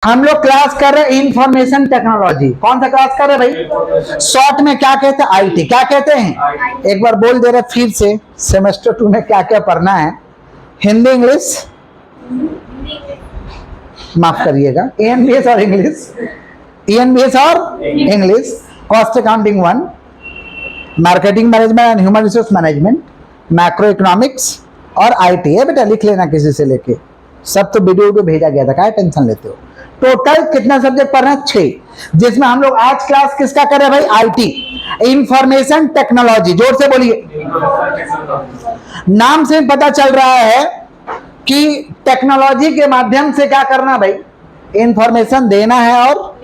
हम लोग क्लास कर रहे हैं इंफॉर्मेशन टेक्नोलॉजी। कौन सा क्लास कर रहे हैं भाई? शॉर्ट में क्या कहते हैं? आईटी। क्या कहते हैं? एक बार बोल दे रहे फिर से, सेमेस्टर 2 में क्या क्या पढ़ना है? हिंदी, इंग्लिश, माफ करिएगा, ENBS और इंग्लिश, ENBS और English, cost accounting 1, marketing management and human resource management, macro economics और आईटी है। बेटा लिख लेना किसी से लेके, सब तो वीडियो भेजा गया था, क्या टेंशन लेते हो। टोटल कितना सब्जेक्ट पढ़ना है? 6, जिसमें हम लोग आज क्लास किसका कर रहे हैं भाई? IT, information technology. जोर से बोलिए। नाम से पता चल रहा है कि टेक्नोलॉजी के माध्यम से क्या करना भाई? इंफॉर्मेशन देना है और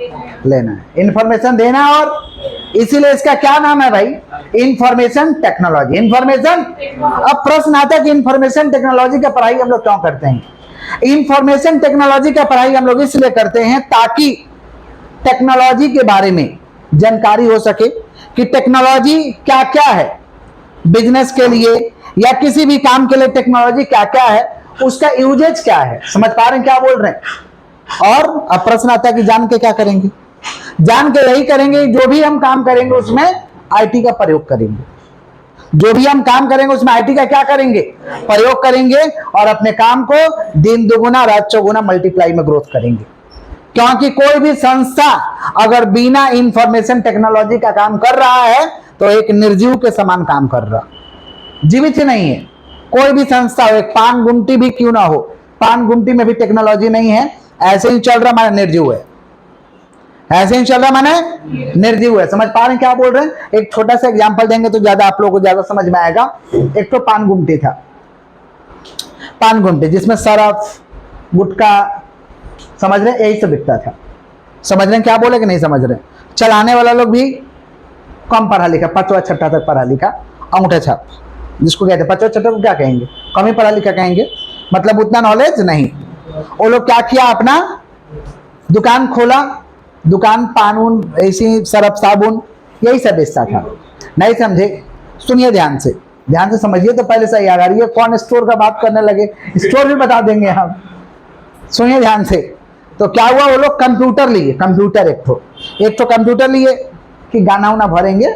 लेना है। इंफॉर्मेशन देना, और इसीलिए इसका क्या नाम है भाई? Information technology. इंफॉर्मेशन। अब प्रश्न आता है कि इंफॉर्मेशन टेक्नोलॉजी का पढ़ाई हम लोग क्यों करते हैं? इंफॉर्मेशन टेक्नोलॉजी का पढ़ाई हम लोग इसलिए करते हैं ताकि टेक्नोलॉजी के बारे में जानकारी हो सके कि टेक्नोलॉजी क्या क्या है बिजनेस के लिए या किसी भी काम के लिए। टेक्नोलॉजी क्या क्या है, उसका यूजेज क्या है। समझ पा रहे हैं क्या बोल रहे हैं? और अब प्रश्न आता है कि जान के क्या करेंगे? जान के यही करेंगे, जो भी हम काम करेंगे उसमें आईटी का प्रयोग करेंगे। जो भी हम काम करेंगे उसमें आईटी का क्या करेंगे? प्रयोग करेंगे, और अपने काम को दिन दुगुना रात चौगुना मल्टीप्लाई में ग्रोथ करेंगे। क्योंकि कोई भी संस्था अगर बिना इंफॉर्मेशन टेक्नोलॉजी का काम कर रहा है तो एक निर्जीव के समान काम कर रहा, जीवित ही नहीं है। कोई भी संस्था हो, एक पान गुमटी भी क्यों ना हो, पान गुमटी में भी टेक्नोलॉजी नहीं है, ऐसे ही चल रहा, माने निर्जीव है। ऐसे ही चल रहा माने निर्जीव है। समझ पा रहे हैं क्या बोल रहे हैं? एक छोटा सा एग्जांपल देंगे तो ज्यादा आप लोगों को ज्यादा समझ में आएगा। एक तो पान गुमटी था, पान गुमटी जिसमें सरफ गुटखा, समझ रहे, यही सब बिकता था। समझ रहे हैं क्या बोले कि नहीं समझ रहे? चलाने वाला लोग भी कम पढ़ा लिखा, 5वां 6ठा तक पढ़ा लिखा, अंगूठा छाप जिसको कहते हैं। 5वां 6ठा को क्या कहेंगे? कम ही पढ़ा लिखा कहेंगे, मतलब उतना नॉलेज नहीं। वो लोग क्या किया, अपना दुकान खोला, दुकान पान, ऐसी सरफ साबुन यही सब बेचता था। नहीं समझे? सुनिए ध्यान से, ध्यान से समझिए तो पहले सही आ रही है। कौन स्टोर का बात करने लगे, स्टोर भी बता देंगे हम। सुनिए ध्यान से। तो क्या हुआ, वो लोग कंप्यूटर लिए, कंप्यूटर एक तो कंप्यूटर लिए कि गाना उना भरेंगे।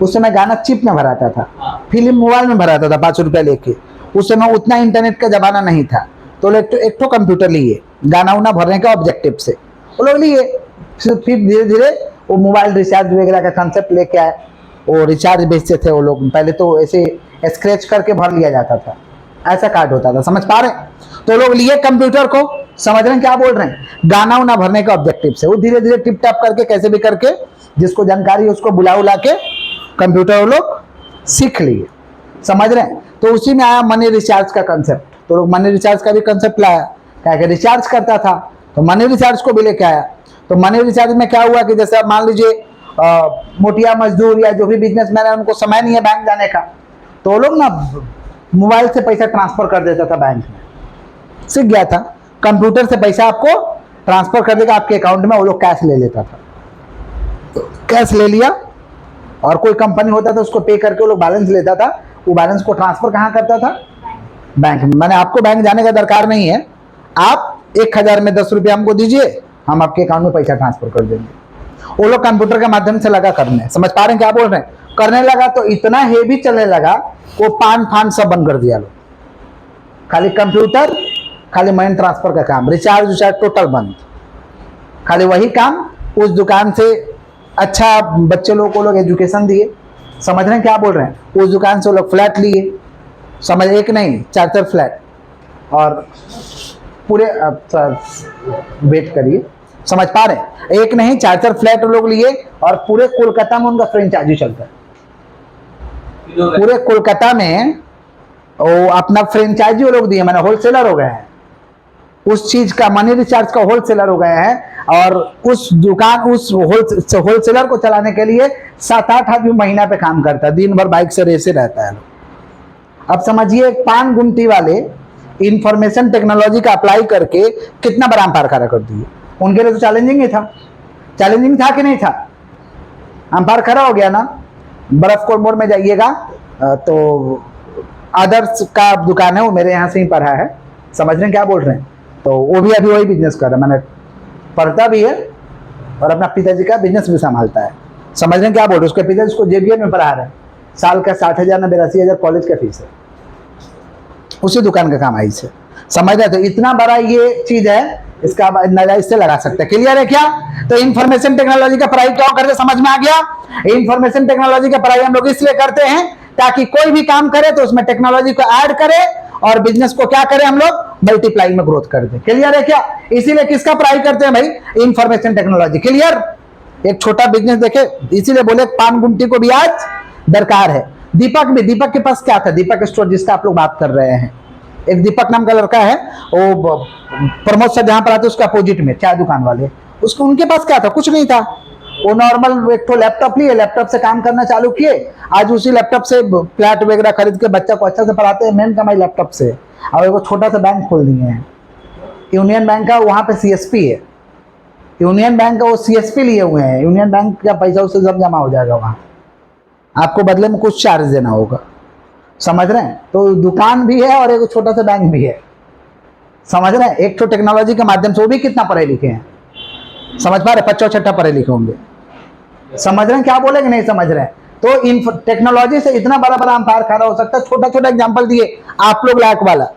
उस समय गाना चिप में भराता था, फिल्म मोबाइल में भराता था 5 रुपए लेके। उस समय उतना इंटरनेट का जमाना नहीं था, तो एक तो कंप्यूटर लिए गाना उना भरने का ऑब्जेक्टिव से वो लोग लिए। फिर धीरे धीरे वो मोबाइल रिचार्ज वगैरह का कंसेप्ट लेके आए। वो रिचार्ज बेचते थे वो लोग। पहले तो ऐसे स्क्रैच करके भर लिया जाता था, ऐसा कार्ड होता था। समझ पा रहे? तो लोग लिए कंप्यूटर को, समझ रहे हैं क्या बोल रहे हैं? गाना उना भरने का ऑब्जेक्टिव से वो धीरे धीरे टिप टैप करके कैसे भी करके जिसको जानकारी है उसको बुला उला के कंप्यूटर वो लोग सीख लिए। समझ रहे हैं? तो उसी में आया मनी रिचार्ज का कंसेप्ट। तो लोग मनी रिचार्ज का भी कंसेप्ट लाया, क्या कि रिचार्ज करता था तो मनी रिचार्ज को भी लेके आया। तो मनी रिचार्ज में क्या हुआ कि जैसे आप मान लीजिए मोटिया मजदूर या जो भी बिजनेसमैन है उनको समय नहीं है बैंक जाने का, तो वो लोग ना मोबाइल से पैसा ट्रांसफर कर देता था बैंक में। सीख गया था, कंप्यूटर से पैसा आपको ट्रांसफर कर देगा आपके अकाउंट में। वो लोग कैश ले लेता था, तो कैश ले लिया, और कोई कंपनी होता था उसको पे करके वो लोग बैलेंस लेता था। वो बैलेंस को ट्रांसफर कहाँ करता था? बैंक में। मैंने आपको बैंक जाने का दरकार नहीं है, आप 1000 में 10 रुपये हमको दीजिए, हम आपके अकाउंट में पैसा ट्रांसफर कर देंगे। वो लोग कंप्यूटर के माध्यम से लगा करने। समझ पा रहे हैं क्या बोल रहे हैं? करने लगा तो इतना हेवी चलने लगा, वो पान फान सब बंद कर दिया लोग। खाली कंप्यूटर, खाली मनी ट्रांसफर का काम, रिचार्ज विचार्ज टोटल बंद। खाली वही काम, उस दुकान से अच्छा बच्चे लोगों को लोग एजुकेशन दिए। समझ रहे हैं क्या बोल रहे हैं? उस दुकान से वो लोग फ्लैट लिए, समझ, एक नहीं 4 फ्लैट, और पूरे वेट करिए, समझ पा रहे हैं? एक नहीं 4 फ्लैट लोग लिए, और पूरे कोलकाता में उनका फ्रेंचाइजी चलता है। पूरे कोलकाता में वो अपना फ्रेंचाइजी वो लोग दिए, मैंने होलसेलर हो गए हैं उस चीज का, मनी रिचार्ज का होलसेलर हो गए हैं। और उस दुकान, उस होलसेलर को चलाने के लिए 7-8 आदमी महीना पे काम करता है, दिन भर बाइक से रेसे रहता है। अब समझिए, पान गुमटी वाले इंफॉर्मेशन टेक्नोलॉजी का अप्लाई करके कितना बड़ा अंपायर खड़ा कर दिए। उनके लिए तो चैलेंजिंग ही था। चैलेंजिंग था कि नहीं था? अंपायर खड़ा हो गया ना। बर्फकोट मोड़ में जाइएगा तो आदर्श का दुकान है, वो मेरे यहाँ से ही पढ़ा है। समझ रहे हैं क्या बोल रहे हैं? तो वो भी अभी वही बिजनेस कर रहा है। मैंने पढ़ता भी है और अपना पिताजी का बिजनेस भी संभालता है। समझ रहे हैं क्या बोल रहे? उसके पिताजी उसको JBN में पढ़ा रहे हैं, साल का 60,000 ना 82,000 कॉलेज का फीस है, उसी दुकान का कमाई से। समझ रहे? तो इतना बड़ा ये चीज है, इसका नाजायज से लगा सकते हैं। क्लियर है क्या? तो इंफॉर्मेशन टेक्नोलॉजी का पढ़ाई क्यों करते, समझ में आ गया? इंफॉर्मेशन टेक्नोलॉजी का पढ़ाई हम लोग इसलिए करते हैं ताकि कोई भी काम करे तो उसमें टेक्नोलॉजी को ऐड करे और बिजनेस को क्या करें हम लोग, मल्टीप्लाई में ग्रोथ कर दें। क्लियर है क्या? इसीलिए किसका पढ़ाई करते हैं भाई? Information technology. क्लियर? एक छोटा बिजनेस देखे, इसीलिए बोले पान गुमटी को भी आज दरकार है। दीपक के पास क्या था? दीपक स्टोर जिसका आप लोग बात कर रहे हैं, एक दीपक नाम का लड़का है, वो प्रमोद सर जहां पर आते उसके अपोजिट में चाय दुकान वाले, उसको उनके पास क्या था? कुछ नहीं था। वो नॉर्मल एक तो लैपटॉप लिए, लैपटॉप से काम करना चालू किए, आज उसी लैपटॉप से फ्लैट वगैरह खरीद के बच्चा को अच्छा से पढ़ाते हैं, मेन कमाई लैपटॉप से। और एक छोटा सा बैंक खोल दिए हैं, यूनियन बैंक का, वहां पे CSP है, यूनियन बैंक का वो CSP लिए हुए हैं। यूनियन बैंक का पैसा उससे सब जमा हो जाएगा, वहां आपको बदले में कुछ चार्ज देना होगा। समझ रहे हैं? तो दुकान भी है और एक छोटा सा बैंक भी है। समझ रहे हैं? एक तो टेक्नोलॉजी के माध्यम से, वो भी कितना पढ़े लिखे हैं, समझ पा रहे? 5-6 पढ़े लिखे होंगे। समझ रहे हैं क्या बोले कि नहीं समझ रहे हैं? तो टेक्नोलॉजी से इतना बड़ा बड़ा अंपायर खड़ा हो सकता है। छोटा छोटा एग्जांपल दिए आप लोग लायक वाला,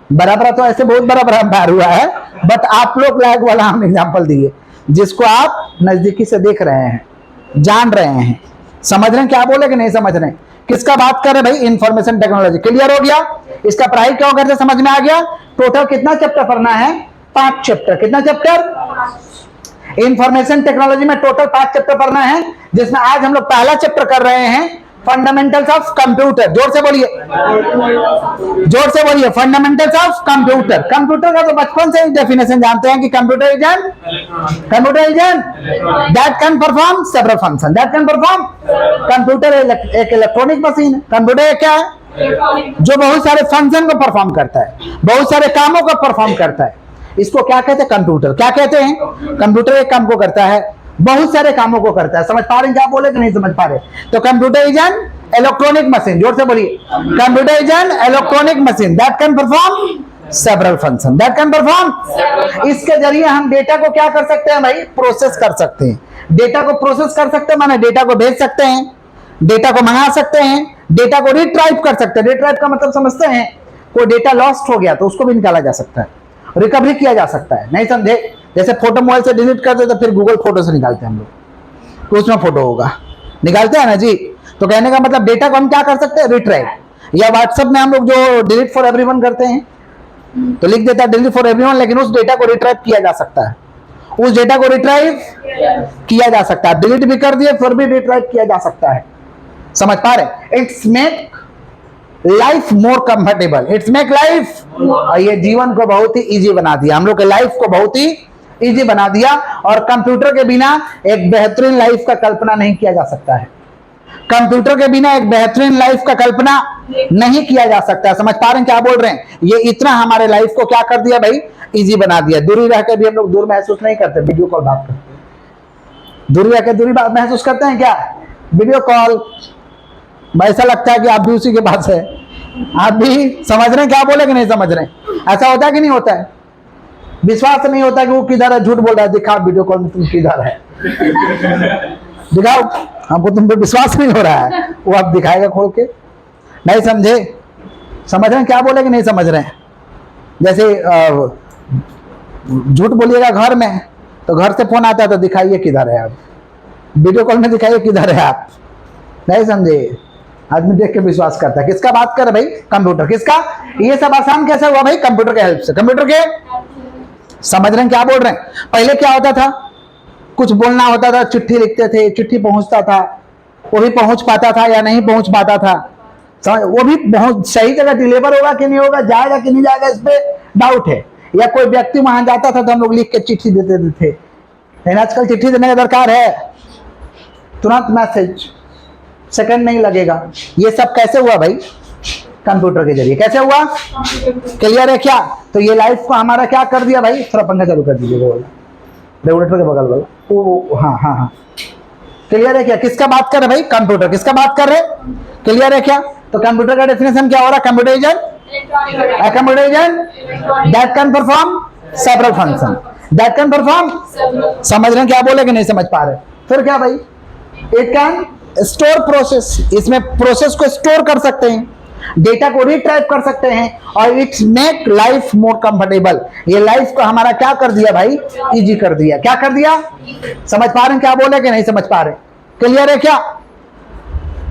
बड़ा बड़ा तो ऐसे बहुत बड़ा बड़ा अंपायर हुआ है, बट आप लोग लायक वाला हम एग्जांपल दिए जिसको आप नजदीकी से देख रहे हैं, जान रहे हैं। समझ रहे हैं क्या बोले कि नहीं समझ रहे हैं? किसका बात कर रहे हैं भाई? Information technology. क्लियर हो गया? इसका पढ़ाई क्यों करते समझ में आ गया? टोटल कितना चैप्टर पढ़ना है? 5 चैप्टर। कितना चैप्टर? इंफॉर्मेशन टेक्नोलॉजी में टोटल 5 चैप्टर पढ़ना है, जिसमें आज हम लोग पहला चैप्टर कर रहे हैं, फंडामेंटल्स ऑफ कंप्यूटर। जोर से बोलिए, जोर से बोलिए, फंडामेंटल्स ऑफ कंप्यूटर। कंप्यूटर का तो बचपन से ही डेफिनेशन जानते हैं कि computer is an that can perform several function, that can perform. Computer एक इलेक्ट्रॉनिक मशीन है। कंप्यूटर क्या है? जो बहुत सारे फंक्शन को परफॉर्म करता है, बहुत सारे कामों को परफॉर्म करता है। इसको क्या कहते हैं? कंप्यूटर। क्या कहते हैं? कंप्यूटर एक काम को करता है, बहुत सारे कामों को करता है। समझ पा रहे हैं क्या बोले कि नहीं समझ पा रहे? तो computer is an electronic machine. जोर से बोलिए, computer is an electronic machine that can perform several function, that can perform. इसके जरिए हम डेटा को क्या कर सकते हैं भाई? प्रोसेस कर सकते हैं। डेटा को प्रोसेस कर सकते हैं माने डेटा को भेज सकते हैं, डेटा को मंगा सकते हैं, डेटा को रिट्राइव कर सकते हैं। रिट्राइव का मतलब समझते हैं? कोई डेटा लॉस्ट हो गया तो उसको भी निकाला जा सकता है, रिकवरी किया जा सकता है। नहीं समझे? जैसे फोटो मोबाइल से डिलीट कर दे तो फिर गूगल फोटो से निकालते हैं हम लोग, तो उसमें फोटो होगा, निकालते हैं ना जी। तो कहने का मतलब डेटा को हम क्या कर सकते हैं? रिट्राइव। या व्हाट्सएप में हम लोग जो डिलीट फॉर एवरीवन करते हैं तो लिख देता है डिलीट फॉर एवरीवन, लेकिन उस डेटा को रिट्राइव किया जा सकता है, उस डेटा को रिट्राइव किया जा सकता है। डिलीट भी कर दिए फिर भी रिट्राइव किया जा सकता है। समझ पा रहे? It's make life more comfortable, it's make life, ये जीवन को बहुत ही इजी बना दिया, हम लोग के लाइफ को बहुत ही इजी बना दिया। और कंप्यूटर के बिना एक बेहतरीन लाइफ का कल्पना नहीं किया जा सकता है। कंप्यूटर के बिना एक बेहतरीन लाइफ का कल्पना नहीं किया जा सकता। समझ पा रहे हैं क्या बोल रहे हैं? ये इतना हमारे लाइफ को क्या कर दिया भाई? इजी बना दिया। दूरी रह के भी हम लोग दूर महसूस नहीं करते, वीडियो कॉल बात करते हैं। दूरी रह के दूरी बात महसूस करते हैं क्या? वीडियो कॉल, ऐसा लगता है कि आप भी उसी के पास है। आप भी समझ रहे हैं क्या बोले कि नहीं समझ रहे हैं? ऐसा होता है कि नहीं होता है? विश्वास नहीं होता कि वो किधर है, झूठ बोल रहा है, दिखाओ वीडियो कॉल में तुम किधर है, दिखाओ। हमको तुम पे विश्वास नहीं हो रहा है, वो आप दिखाएगा खोल के। नहीं समझे? समझ रहे हैं क्या बोले कि नहीं समझ रहे हैं? जैसे झूठ बोलिएगा घर में तो घर से फोन आता है तो दिखाइए किधर है आप, वीडियो कॉल में दिखाइए किधर है आप। नहीं समझे? आदमी देख के विश्वास करता है। किसका बात कर रहे भाई? कंप्यूटर। किसका? ये सब आसान कैसे हुआ भाई? कंप्यूटर के हेल्प से। कंप्यूटर के, समझ रहे हैं क्या बोल रहे हैं? पहले क्या होता था? कुछ बोलना होता था, चिट्ठी लिखते थे, चिट्ठी पहुंचता था, वो भी पहुंच पाता था या नहीं पहुंच पाता था, वो भी बहुत सही जगह डिलीवर होगा कि नहीं होगा, जाएगा कि नहीं जाएगा, इस पे डाउट है। या कोई व्यक्ति वहां जाता था तो हम लोग लिख के चिट्ठी देते थे। लेकिन आजकल चिट्ठी देने का दरकार है, तुरंत मैसेज, सेकंड नहीं लगेगा। ये सब कैसे हुआ भाई? कंप्यूटर के जरिए। कैसे हुआ? क्लियर है क्या? तो ये लाइफ को हमारा क्या कर दिया भाई? थोड़ा पंखा चालू कर दीजिए, वो वाला रेगुलेटर के बगल वाला, वो हाँ हाँ हाँ। क्लियर है क्या? किसका बात कर रहे भाई? कंप्यूटर। किसका बात कर रहे? क्लियर है क्या? तो कंप्यूटर का डेफिनेशन क्या हो रहा? Computer is an that can perform several function, that can perform, समझ रहे हैं क्या बोले कि नहीं समझ पा रहे? फिर क्या भाई, इट कैन स्टोर प्रोसेस, इसमें प्रोसेस को स्टोर कर सकते हैं, डेटा को रिट्राइव कर सकते हैं, और it's make life more comfortable, ये लाइफ को हमारा क्या कर दिया भाई, इजी कर दिया। क्या कर दिया, समझ पा रहे हैं क्या बोले कि नहीं समझ पा रहे? क्लियर है क्या?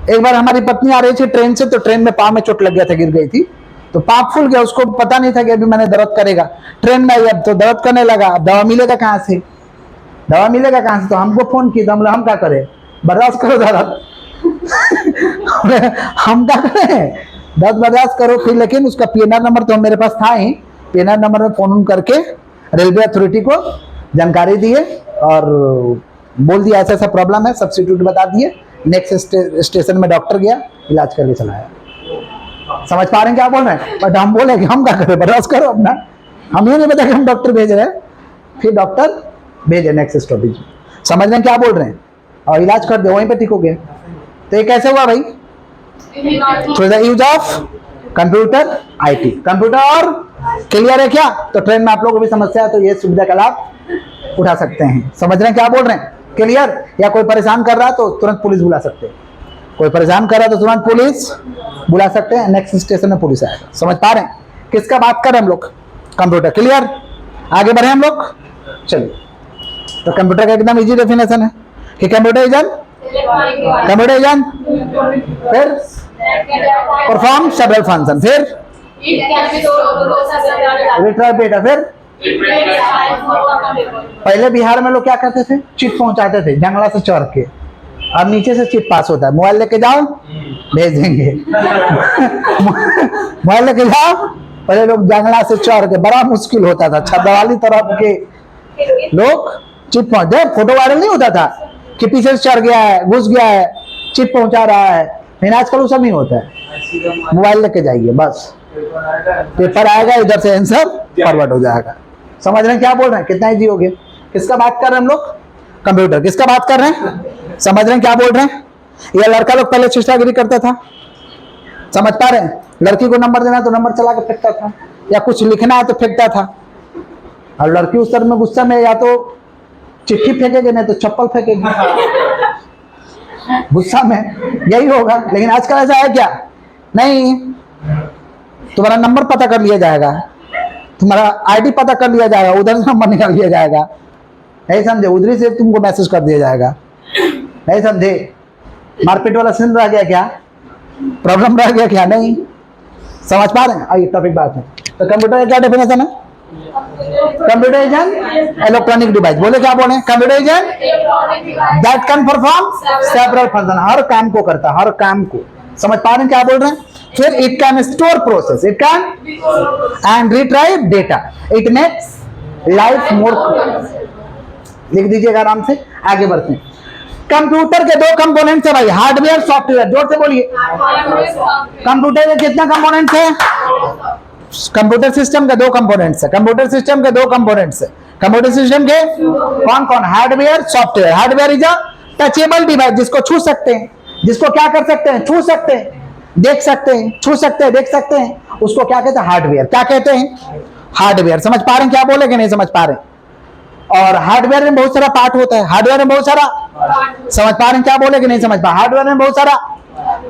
एक बार हमारी पत्नी आ रही थी ट्रेन से, तो ट्रेन में पाँव में चोट लग गया था, गिर गई थी, तो पाँव फूल गया, उसको पता नहीं था कि अभी मैंने दर्द करेगा। ट्रेन में आई, अब तो दर्द करने लगा, अब दवा मिलेगा कहाँ से, दवा मिलेगा कहाँ से? तो हमको फोन की, तो हम क्या करें, बर्दाश्त करो दर्द हम क्या करें, दर्द बर्दाश्त करो। फिर लेकिन उसका पीएनआर नंबर तो मेरे पास था ही, पीएनआर नंबर में फोन करके रेलवे अथॉरिटी को जानकारी दिए और बोल दिया ऐसा ऐसा प्रॉब्लम है, सब्सिट्यूट बता दिए। नेक्स्ट स्टेशन में डॉक्टर गया, इलाज करके चला आया। समझ पा रहे हैं क्या बोल रहे हैं? बट हम बोले कि हम क्या करें, बर्दाश्त करो अपना, हम ये नहीं पता कि हम डॉक्टर भेज रहे हैं, फिर डॉक्टर भेजे नेक्स्ट स्टॉपेज। समझ रहे हैं क्या बोल रहे हैं? और इलाज कर दे, वहीं पे ठीक हो गया। तो ये कैसे हुआ भाई? Through the use of computer, IT, computer. और क्लियर है क्या? तो ट्रेन में आप लोगों को भी समस्या है तो ये सुविधा का लाभ उठा सकते हैं। समझ रहे हैं क्या बोल रहे हैं? क्लियर? या कोई परेशान कर रहा है तो तुरंत पुलिस बुला सकते हैं, कोई परेशान कर रहा है तो तुरंत पुलिस बुला सकते हैं, नेक्स्ट स्टेशन में पुलिस आएगा। समझ पा रहे हैं किसका बात कर रहे हैं हम लोग? कंप्यूटर। क्लियर? आगे बढ़े हम लोग, चलिए। तो कंप्यूटर का एकदम इजी डेफिनेशन है कि कंप्यूटर एजेंट, कंप्यूटर एजेंट फिर परफॉर्म सेवरल फंक्शन, फिर रिट्राइव डेटा, फिर पहले बिहार में लोग क्या करते थे, चिट पहुंचाते थे जंगला से चढ़ के, अब नीचे से चिट पास होता है, मोबाइल लेके जाओ भेज देंगे मोबाइल लेके जाओ। पहले लोग जंगला से चढ़ के, बड़ा मुश्किल होता था, छतवाली तरफ के लोग चिट पहुंच जाए, फोटो वायरल नहीं होता था कि पीछे से चढ़ गया है, घुस गया है, चिट पहुंचा रहा है, लेकिन आजकल वो सब नहीं होता है, मोबाइल लेके जाइए बस, पेपर आएगा, इधर से आंसर फॉरवर्ड हो जाएगा। समझ रहे हैं क्या बोल रहे हैं? कितना इजी हो गया। किसका बात कर रहे हैं हम लोग? कंप्यूटर। किसका बात कर रहे हैं? समझ रहे हैं क्या बोल रहे हैं? ये लड़का लोग पहले चेष्टागिरी करता था, समझ पा रहे हैं? लड़की को नंबर देना तो नंबर चला के फेंकता था, या कुछ लिखना है तो फेंकता था, और लड़की उस तरह में गुस्सा में या तो चिट्ठी फेंकेगी नहीं तो चप्पल फेंकेगी गुस्सा में, यही होगा। लेकिन आजकल ऐसा है क्या? नहीं, तुम्हारा नंबर पता कर लिया जाएगा, तुम्हारा आईडी पता कर लिया जाएगा, उधर से नंबर निकाल लिया जाएगा, नहीं समझे? उधर से तुमको मैसेज कर दिया जाएगा, नहीं समझे? मारपीट वाला सीन रह गया क्या? प्रॉब्लम रह गया क्या? नहीं समझ पा रहे हैं? आइए टॉपिक बात है। तो कंप्यूटर का क्या डेफिनेशन है? Computer is an electronic device. बोले क्या बोले? Computer is an that can perform several function, हर काम को करता है, हर काम को। समझ पा रहे हैं क्या बोल रहे हैं? फिर it can store process, it can and retrieve data, it makes life more, लिख दीजिएगा आराम से, आगे बढ़ते हैं। कंप्यूटर के दो कंपोनेंट्स है भाई, हार्डवेयर सॉफ्टवेयर। जोर से बोलिए, कंप्यूटर के कितना कंपोनेंट्स है? कंप्यूटर सिस्टम के दो कंपोनेंट्स है, कंप्यूटर सिस्टम के दो कंपोनेंट्स है। कंप्यूटर सिस्टम के कौन कौन? Hardware, software. Hardware is a touchable device, जिसको छू सकते हैं, जिसको क्या कर सकते हैं? छू सकते हैं, देख सकते हैं, छू सकते हैं, देख सकते हैं, उसको क्या कहते हैं? हार्डवेयर। क्या कहते हैं? हार्डवेयर। समझ पा रहे हैं क्या बोले कि नहीं समझ पा रहे? और हार्डवेयर में बहुत सारा पार्ट होता है, हार्डवेयर में बहुत सारा, समझ पा रहे हैं क्या बोले कि नहीं समझ पा? हार्डवेयर में बहुत सारा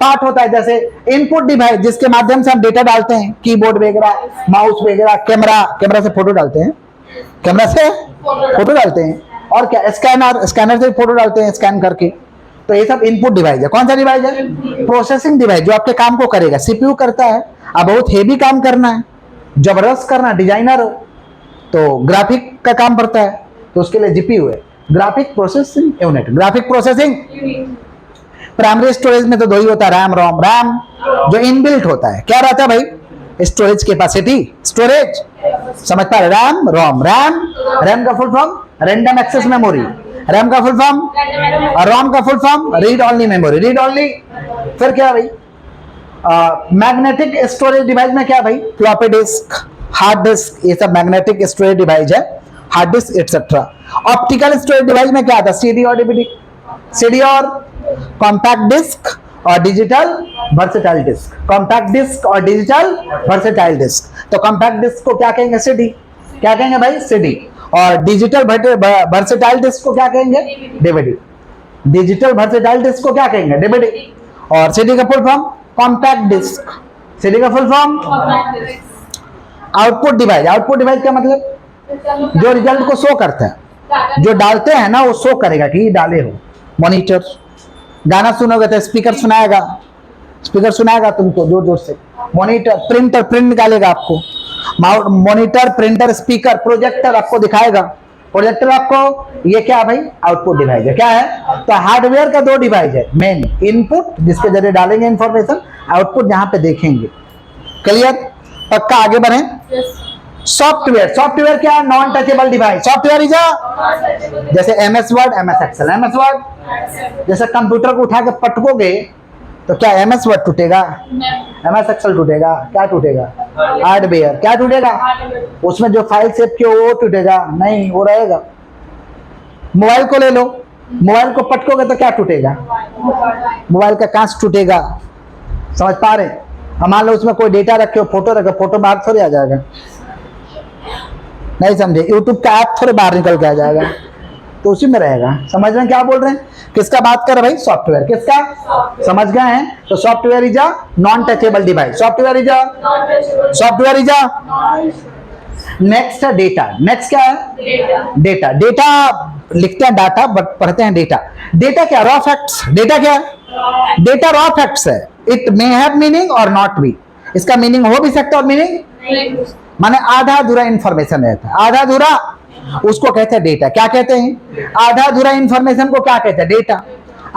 पार्ट होता है, जैसे इनपुट डिवाइस जिसके माध्यम से हम डेटा डालते हैं, कीबोर्ड वगैरह, माउस वगैरह, कैमरा, कैमरा से फोटो डालते हैं, कैमरा से फोटो डालते हैं, और क्या? स्कैनर, स्कैनर से फोटो डालते हैं स्कैन करके। तो ये सब इनपुट डिवाइस है। कौन सा डिवाइस है? प्रोसेसिंग डिवाइस, जो आपके काम को करेगा। सीपीयू करता है, अब बहुत हेवी काम करना है, जबरदस्त करना, डिजाइनर हो तो ग्राफिक का काम पड़ता है, तो उसके लिए जीपीयू है, graphic processing unit, graphic processing. Primary storage में तो दो ही होता है, रैम, रोम। रैम जो इनबिल्ट होता है, क्या रहता है भाई? Storage capacity, storage. समझ पा रहे? RAM, ROM. रैम, रैम का full form random access memory, RAM का फुल फॉर्म, और रोम का full form read only memory, read only. फिर क्या भाई? मैग्नेटिक स्टोरेज डिवाइस में क्या भाई? फ्लॉपी डिस्क, हार्ड डिस्क, ये सब मैग्नेटिक स्टोरेज डिवाइस है, hard disk etcetera. Optical storage device में क्या आता है? सीडी और डीवीडी, सीडी और कॉम्पैक्ट डिस्क और digital versatile disc, compact disc और डिजिटल वर्सेटाइल डिस्क। तो कॉम्पैक्ट डिस्क को क्या कहेंगे? सीडी। क्या कहेंगे भाई? सीडी। और डिजिटल वर्सेटाइल डिस्क को क्या कहेंगे? डीवीडी। डिजिटल वर्सेटाइल डिस्क को क्या कहेंगे? डीवीडी। और सीडी का full form compact disc. CD का full form output device. Output device का मतलब जो रिजल्ट को शो करता है, जो डालते हैं ना वो शो करेगा कि डाले हो। मॉनिटर, गाना सुनोगे तो स्पीकर सुनाएगा, स्पीकर सुनाएगा तुमको जोर जोर से। मॉनिटर, प्रिंटर प्रिंट निकालेगा आपको। मॉनिटर, प्रिंटर, स्पीकर, प्रोजेक्टर आपको दिखाएगा। प्रोजेक्टर आपको, ये क्या है भाई? आउटपुट डिवाइस है। क्या है? तो हार्डवेयर का दो डिवाइस है, मेन इनपुट जिसके जरिए डालेंगे इंफॉर्मेशन, आउटपुट जहां पे देखेंगे। क्लियर? पक्का? आगे बढ़े। सॉफ्टवेयर। सॉफ्टवेयर क्या? Non touchable device. Software is जैसे MS Word, MS Excel. MS Word जैसे कंप्यूटर को उठा के पटकोगे तो क्या एमएस वर्ड टूटेगा? एमएस एक्सेल टूटेगा। क्या टूटेगा? हार्डवेयर। क्या टूटेगा? उसमें जो फाइल सेव किए वो टूटेगा? नहीं, वो रहेगा। मोबाइल को ले लो, मोबाइल को पटकोगे तो क्या टूटेगा? मोबाइल का कांच टूटेगा। समझ पा रहे? हम मान लो उसमें कोई डेटा रखे हो, फोटो रखे, फोटो बाहर थोड़े आ जाएगा। नहीं समझे? यूट्यूब का ऐप थोड़े बाहर निकल के आ जाएगा, तो उसी में रहेगा। समझ रहे हैं क्या बोल रहे हैं? किसका बात कर रहे भाई? सॉफ्टवेयर। किसका? समझ गए हैं? तो software is a non touchable device. Software is a next है डेटा। नेक्स्ट क्या है? डेटा। डेटा लिखते हैं डाटा, बट पढ़ते हैं डेटा। डेटा क्या? Raw facts. डेटा क्या? डेटा रॉ फैक्ट्स है। इट मे हैव मीनिंग और नॉट बी। इसका मीनिंग हो भी सकता है और मीनिंग, माने आधा अधूरा इंफॉर्मेशन रहता है। आधा अधूरा उसको कहते हैं डेटा। क्या कहते हैं? आधा अधूरा इंफॉर्मेशन को क्या कहते हैं? डेटा।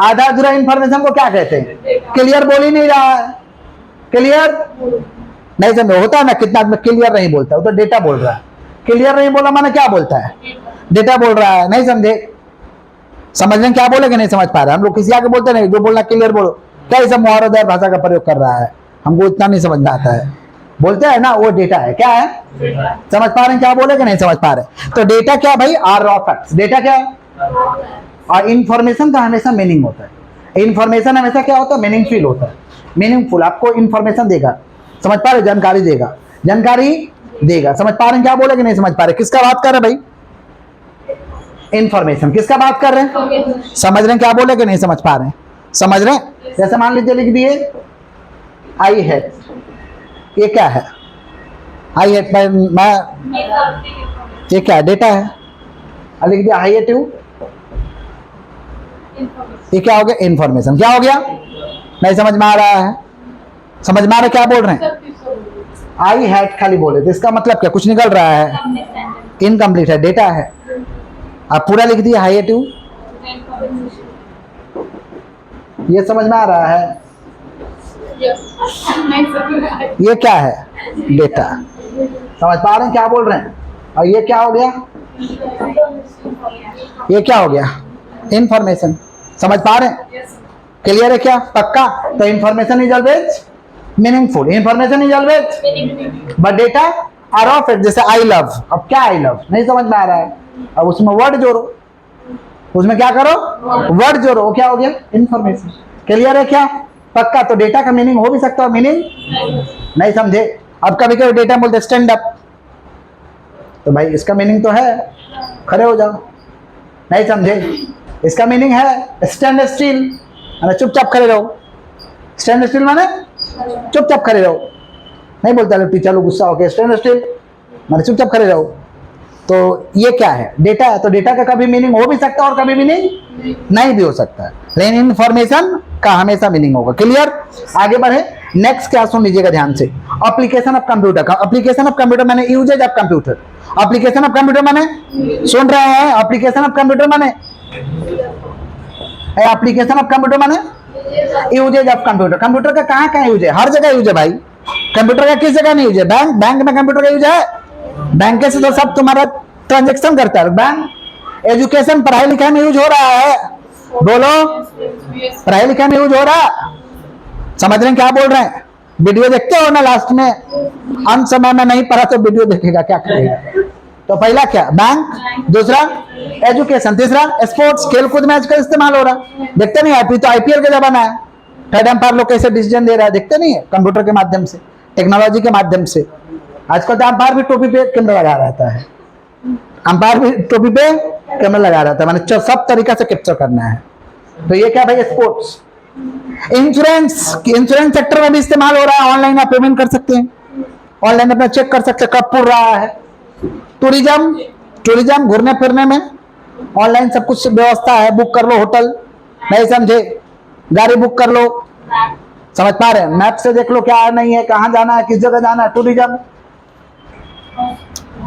आधा अधूरा इंफॉर्मेशन को क्या कहते हैं? क्लियर बोल ही नहीं रहा है। क्लियर नहीं समझ होता है ना, कितना आदमी क्लियर नहीं बोलता, वो तो डेटा बोल रहा है। क्लियर नहीं बोला माने क्या बोलता है? डेटा बोल रहा है। नहीं समझे? समझ रहे क्या बोले कि नहीं समझ पा रहे? हम लोग किसी आगे बोलते नहीं, जो बोलना क्लियर बोलो। क्या सब मुहावरादार भाषा का प्रयोग कर रहा है, हमको इतना नहीं समझ में आता है। बोलते हैं ना, वो डेटा है। क्या है? समझ पा रहे हैं क्या बोले कि नहीं समझ पा रहे? तो डेटा क्या भाई? Are raw facts. डेटा क्या है? और इंफॉर्मेशन का हमेशा मीनिंग होता है। इंफॉर्मेशन हमेशा क्या होता है? मीनिंगफुल होता है। मीनिंगफुल आपको इंफॉर्मेशन देगा। समझ पा रहे? जानकारी देगा, जानकारी देगा। समझ पा रहे हैं क्या बोले कि नहीं समझ पा रहे? किसका बात कर रहे भाई? इंफॉर्मेशन। किसका बात कर रहे हैं? समझ रहे हैं क्या बोले कि नहीं समझ पा रहे हैं? समझ रहे हैं? जैसे मान लीजिए लिख दिए आई है, ये क्या है? आई हेट मैं ये क्या है? डेटा है। लिख दिया आई हेट यू, ये क्या हो गया? इंफॉर्मेशन। क्या हो गया? नहीं समझ में आ रहा है? समझ में आ रहा है क्या बोल रहे हैं? आई हैड खाली बोले तो इसका मतलब क्या? कुछ निकल रहा है, इनकम्प्लीट है, डेटा है। आप पूरा लिख दिया आई हेट यू, ये समझ में आ रहा है? ये क्या है? डेटा। समझ पा रहे हैं क्या बोल रहे हैं? और ये क्या हो गया? ये क्या हो गया? इंफॉर्मेशन। समझ पा रहे हैं? क्लियर है क्या? पक्का? तो information is always meaningful. Information is always but data are of it. जैसे आई लव, अब क्या आई लव नहीं समझ में आ रहा है, अब उसमें वर्ड जोड़ो, उसमें क्या करो? वर्ड जोड़ो। क्या हो गया? इंफॉर्मेशन। क्लियर है क्या? पक्का? तो डेटा का मीनिंग हो भी सकता है, मीनिंग नहीं समझे? अब कभी कभी डेटा बोलते स्टैंड अप, तो भाई इसका मीनिंग तो है खड़े हो जाओ। नहीं समझे? इसका मीनिंग है स्टैंड स्टिल, माने चुपचाप खड़े रहो। स्टैंड स्टिल माने चुपचाप खड़े रहो। नहीं बोलता टीचर लोग गुस्सा होकर स्टैंड स्टिल माने चुपचाप खड़े रहो। तो ये क्या है? डेटा है। तो डेटा का कभी मीनिंग हो भी सकता है और कभी मीनिंग नहीं भी हो सकता है, लेकिन इन्फॉर्मेशन का हमेशा मीनिंग होगा। क्लियर? आगे बढ़े। नेक्स्ट क्या सुन लीजिएगा ध्यान से। एप्लीकेशन ऑफ कंप्यूटर का। एप्लीकेशन ऑफ कंप्यूटर माने usages of computer. Application of computer माने, सुन रहे हैं? एप्लीकेशन ऑफ कंप्यूटर माने, एप्लीकेशन ऑफ कंप्यूटर माने यूजेज ऑफ कंप्यूटर। कंप्यूटर का कहाँ कहाँ यूज है? हर जगह यूज है भाई। कंप्यूटर का किस जगह नहीं यूज है? बैंक, बैंक में कंप्यूटर का यूज है। बैंक से तो सब तुम्हारा ट्रांजेक्शन करता है बैंक। एजुकेशन, पढ़ाई लिखाई में यूज हो रहा है। बोलो, पढ़ाई लिखाई में यूज हो रहा है। समझ रहे हैं क्या बोल रहे हैं? वीडियो देखते हो ना लास्ट में, अंत समय में नहीं पढ़ा तो वीडियो देखेगा, क्या करेगा? तो पहला क्या? बैंक, दूसरा एजुकेशन, तीसरा स्पोर्ट्स, खेलकूद में आजकल इस्तेमाल हो रहा। देखते नहीं? अभी तो आईपीएल का जमाना है। थर्ड एम्पायर लोग कैसे डिसीजन दे रहा है, देखते नहीं है? कंप्यूटर के माध्यम से, टेक्नोलॉजी के माध्यम से। आजकल तो एम्पायर भी टोपी पे कैमरा लगा रहता है। अंपायर भी टोपी पे कैमरा लगा रहा था, मैंने सब तरीका से कैप्चर करना है। तो ये क्या भाई, स्पोर्ट्स। इंश्योरेंस सेक्टर में भी इस्तेमाल हो रहा है, ऑनलाइन आप पेमेंट कर सकते हैं, ऑनलाइन अपना चेक कर सकते हैं कब पुर रहा है। टूरिज्म घूमने फिरने में ऑनलाइन सब कुछ व्यवस्था है, बुक कर लो होटल, नहीं समझे, गाड़ी बुक कर लो, समझ पा रहे हैं, मैप से देख लो क्या है नहीं है, कहाँ जाना है, किस जगह जाना है। टूरिज्म।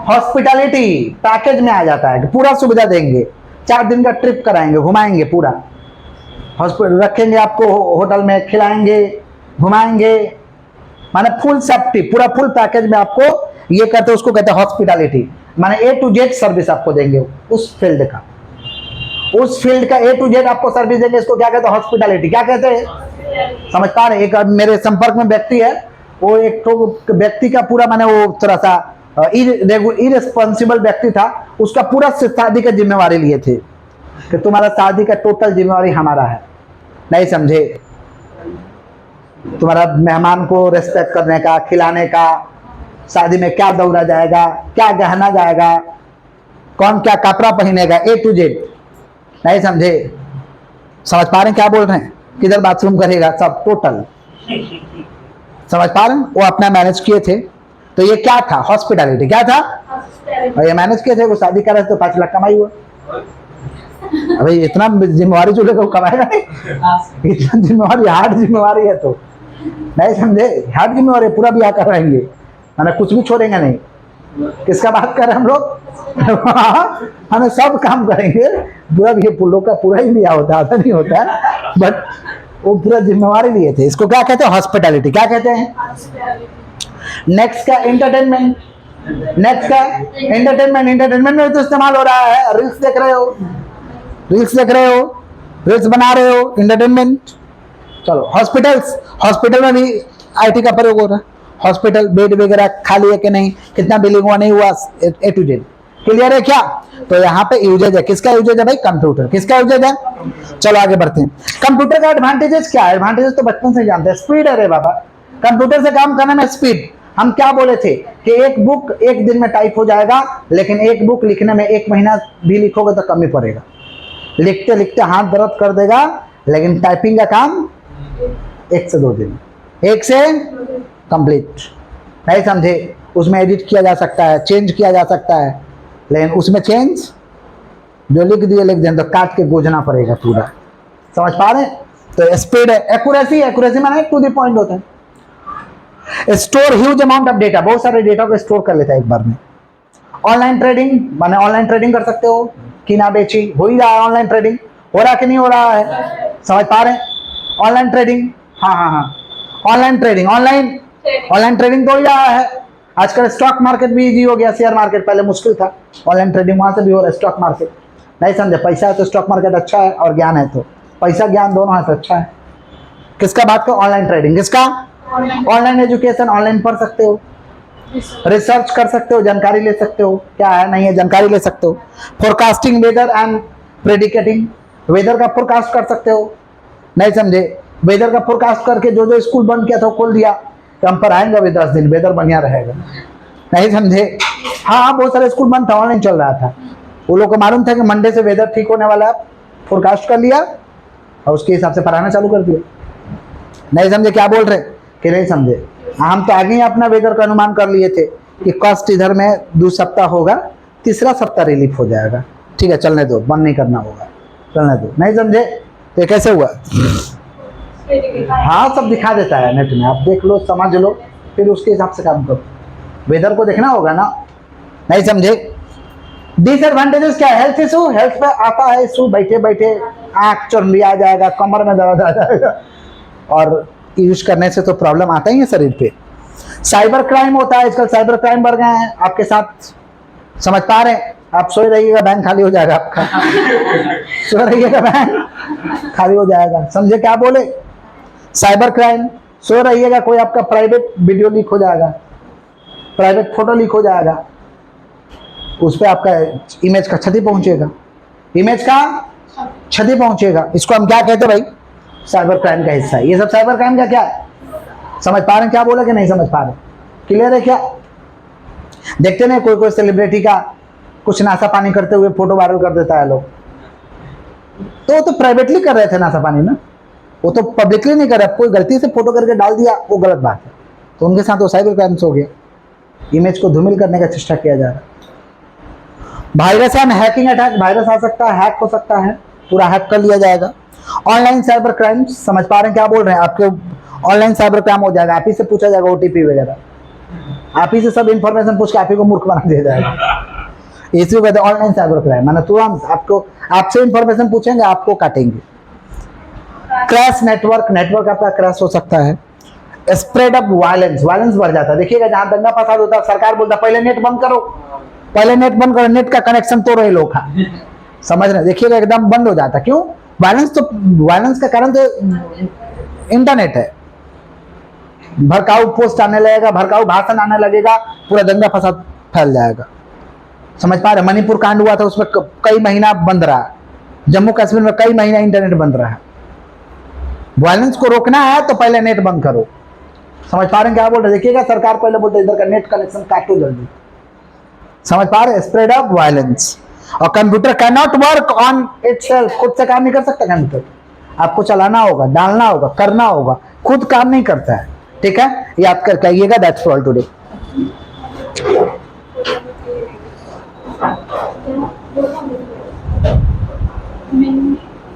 हॉस्पिटैलिटी पैकेज में आ जाता है कि पूरा सुविधा देंगे, 4 दिन का ट्रिप कराएंगे, घुमाएंगे पूरा, हॉस्पिटल रखेंगे आपको, होटल में खिलाएंगे, घुमाएंगे, माने फुल सेफ्टी, पूरा फुल पैकेज में आपको ये कहते हैं, उसको कहते हैं हॉस्पिटैलिटी, माने A to Z सर्विस आपको देंगे उस फील्ड का, A to Z आपको सर्विस देंगे। इसको क्या कहते हैं, हॉस्पिटैलिटी। क्या कहते हैं, समझ पा रहे हैं। एक मेरे संपर्क में व्यक्ति है, वो एक तो व्यक्ति का पूरा माने वो थोड़ा सा इरेस्पॉन्सिबल व्यक्ति था, उसका पूरा शादी का जिम्मेवारी लिए थे कि तुम्हारा शादी का टोटल जिम्मेवारी हमारा है, नहीं समझे, तुम्हारा मेहमान को रेस्पेक्ट करने का, खिलाने का, शादी में क्या दौड़ा जाएगा, क्या गहना जाएगा, कौन क्या कपड़ा पहनेगा, A to Z, नहीं समझे, समझ पा रहे हैं क्या बोल रहे हैं, किधर बाथरूम करेगा, सब टोटल समझ पा रहे हैं। वो अपना मैनेज किए थे, तो ये क्या था, हॉस्पिटैलिटी। क्या था, और ये मैनेज किए थे, वो शादी कर रहे थे तो 5 लाख कमाई हुआ। अभी इतना जिम्मेवारी जो लेगा वो कमाएगा नहीं, इतना जिम्मेवारी, हार्ड जिम्मेवारी है, तो नहीं समझे, हार्ड जिम्मेवारी, पूरा ब्याह करवाएंगे, मैंने कुछ भी छोड़ेंगे नहीं। किसका बात कर रहे हैं हम लोग हमें सब काम करेंगे, पूरा ये पुलों का पूरा ही ब्याह होता है, नहीं होता है, बट वो पूरा जिम्मेवारी लिए थे। इसको क्या कहते हैं, हॉस्पिटैलिटी। क्या कहते हैं। नेक्स्ट का एंटरटेनमेंट। एंटरटेनमेंट में तो इस्तेमाल हो रहा है, रील्स देख रहे हो, रील्स बना रहे हो, एंटरटेनमेंट। चलो हॉस्पिटल में भी IT का प्रयोग हो रहा है। हॉस्पिटल बेड वगैरह खाली है कि नहीं, कितना बिलिंग हुआ नहीं हुआ, A to Z क्लियर है क्या। तो यहाँ पे यूजेज है, किसका यूजेज है भाई, कंप्यूटर। किसका यूजेज है, चलो आगे बढ़ते हैं। कंप्यूटर का एडवांटेजेस क्या है, एडवांटेजेस तो बचपन से जानते हैं, स्पीड है रे बाबा, कंप्यूटर से काम करने में स्पीड। हम क्या बोले थे कि एक बुक 1 दिन में टाइप हो जाएगा, लेकिन एक बुक लिखने में 1 महीना भी लिखोगे तो कम ही पड़ेगा, लिखते लिखते हाथ दर्द कर देगा, लेकिन टाइपिंग का काम 1 से 2 दिन, 1 से कंप्लीट, नहीं समझे। उसमें एडिट किया जा सकता है, चेंज किया जा सकता है, लेकिन उसमें चेंज जो लिख दिए तो काट के गोजना पड़ेगा पूरा, समझ पा रहे हैं। तो स्पीड है। एक्यूरेसी माने टू द पॉइंट होता है। Store huge amount of data, बहुत सारे डेटा को स्टोर कर लेता है एक बार में। ऑनलाइन ट्रेडिंग माने ऑनलाइन ट्रेडिंग कर सकते हो, कि ना बेची, हो ही रहा है ऑनलाइन ट्रेडिंग, हो रहा कि नहीं हो रहा है, समझ पा रहे हैं। ऑनलाइन ट्रेडिंग, हाँ, ऑनलाइन ट्रेडिंग तो ही रहा है आजकल। स्टॉक मार्केट भी इजी हो गया, शेयर मार्केट पहले मुश्किल था, ऑनलाइन ट्रेडिंग वहां से भी हो रहा है। स्टॉक मार्केट नहीं समझे, पैसा है तो स्टॉक मार्केट अच्छा है, और ज्ञान है तो पैसा ज्ञान दोनों है तो अच्छा है। किसका बात करो, ऑनलाइन ट्रेडिंग। किसका, ऑनलाइन एजुकेशन, ऑनलाइन पढ़ सकते हो, रिसर्च कर सकते हो, जानकारी ले सकते हो, क्या है नहीं है जानकारी ले सकते हो। फोरकास्टिंग वेदर एंड प्रेडिकेटिंग, वेदर का फोरकास्ट कर सकते हो, नहीं समझे, वेदर का फोरकास्ट करके जो स्कूल बंद किया था खोल दिया, तो हम पढ़ाएंगे अभी 10 दिन, वेदर बढ़िया रहेगा, नहीं समझे। हाँ, बहुत सारे स्कूल बंद था, ऑनलाइन चल रहा था, वो लोग को मालूम था कि मंडे से वेदर ठीक होने वाला है, फोरकास्ट कर लिया और उसके हिसाब से पढ़ाना चालू कर दिया। नहीं समझे क्या बोल रहे कि नहीं समझे। हम तो आगे ही अपना वेदर का अनुमान कर लिए थे कि कॉस्ट इधर में 2 सप्ताह होगा, 3रा सप्ताह रिलीफ हो जाएगा, ठीक है चलने दो, बंद नहीं करना होगा, चलने दो, नहीं समझे। तो कैसे हुआ, हाँ सब दिखा देता है नेट में, आप देख लो, समझ लो, फिर उसके हिसाब से काम करो। वेदर को देखना होगा ना, नहीं समझे। डिसएडवांटेजेस क्या है, हेल्थ इशू, हेल्थ पे आता है इशू, बैठे बैठे आँख चुरली आ जाएगा, कमर में दर्द आ जाएगा, और यूज करने से तो प्रॉब्लम आता ही है शरीर पे। साइबर क्राइम होता है, आजकल साइबर क्राइम बढ़ गए हैं आपके साथ, समझ पा रहे हैं। आप सोए रहिएगा, बैंक खाली हो जाएगा आपका सो रहिएगा, बैंक खाली हो जाएगा, समझे क्या बोले। साइबर क्राइम, सो रहिएगा, कोई आपका प्राइवेट वीडियो लीक हो जाएगा, प्राइवेट फोटो लीक हो जाएगा, उस पर आपका इमेज का क्षति पहुंचेगा, इसको हम क्या कहते हैं भाई, साइबर क्राइम का हिस्सा है। ये सब साइबर क्राइम का क्या है, समझ पा रहे हैं क्या बोला कि नहीं समझ पा रहे, क्लियर है क्या। देखते नहीं कोई सेलिब्रिटी का कुछ नासा पानी करते हुए फोटो वायरल कर देता है लोग, तो वो तो प्राइवेटली कर रहे थे नासा पानी ना, वो तो पब्लिकली नहीं कर रहा। कोई गलती से फोटो करके डाल दिया वो गलत बात है, तो उनके साथ वो साइबर क्राइम्स हो गया, इमेज को धूमिल करने का चेष्टा किया जा रहा है। Virus and hacking attack, virus आ सकता है, हैक हो सकता है, पूरा हैक कर लिया जाएगा। ऑनलाइन साइबर क्राइम्स, समझ पा रहे हैं क्या बोल रहे हैं, आपके ऑनलाइन साइबर क्राइम हो जाएगा, आप ही से पूछा जाएगा ओटीपी वगैरह, आप ही से सब इंफॉर्मेशन पूछ के आप ही को मूर्ख बना दिया जाएगा। इसी कहते हैं ऑनलाइन साइबर क्राइम, माना तुरंत आपको, आपसे इंफॉर्मेशन पूछेंगे, आपको काटेंगे। क्रैश नेटवर्क, नेटवर्क आपका क्रैश हो सकता है। स्प्रेड ऑफ वायलेंस, वायलेंस बढ़ जाता है। देखिएगा जहां दंगा फसाद होता है, सरकार बोलता है पहले नेट बंद करो, पहले नेट बंद करो, नेट का कनेक्शन तोड़ रहे लोग, समझ रहे, देखिएगा एकदम बंद हो जाता है। क्यों? वायलेंस, तो वायलेंस का कारण तो इंटरनेट है। भड़काऊ पोस्ट आने लगेगा, भड़काऊ भाषण आने लगेगा, पूरा दंगा फसाद फैल जाएगा। समझ पा रहे? मणिपुर कांड हुआ था, उसमें कई महीना बंद रहा, जम्मू कश्मीर में कई महीना इंटरनेट बंद रहा। वायलेंस को रोकना है तो पहले नेट बंद करो। समझ पा रहे हैं क्या बोल रहे? देखिएगा सरकार पहले बोलते इधर का नेट कनेक्शन काटो जल्दी। समझ पा रहे? Spread of violence. और computer can not work on itself, खुद से काम नहीं कर सकता कंप्यूटर, आपको चलाना होगा, डालना होगा, करना होगा, खुद काम नहीं करता है। ठीक है, याद करके आइएगा। That's all today.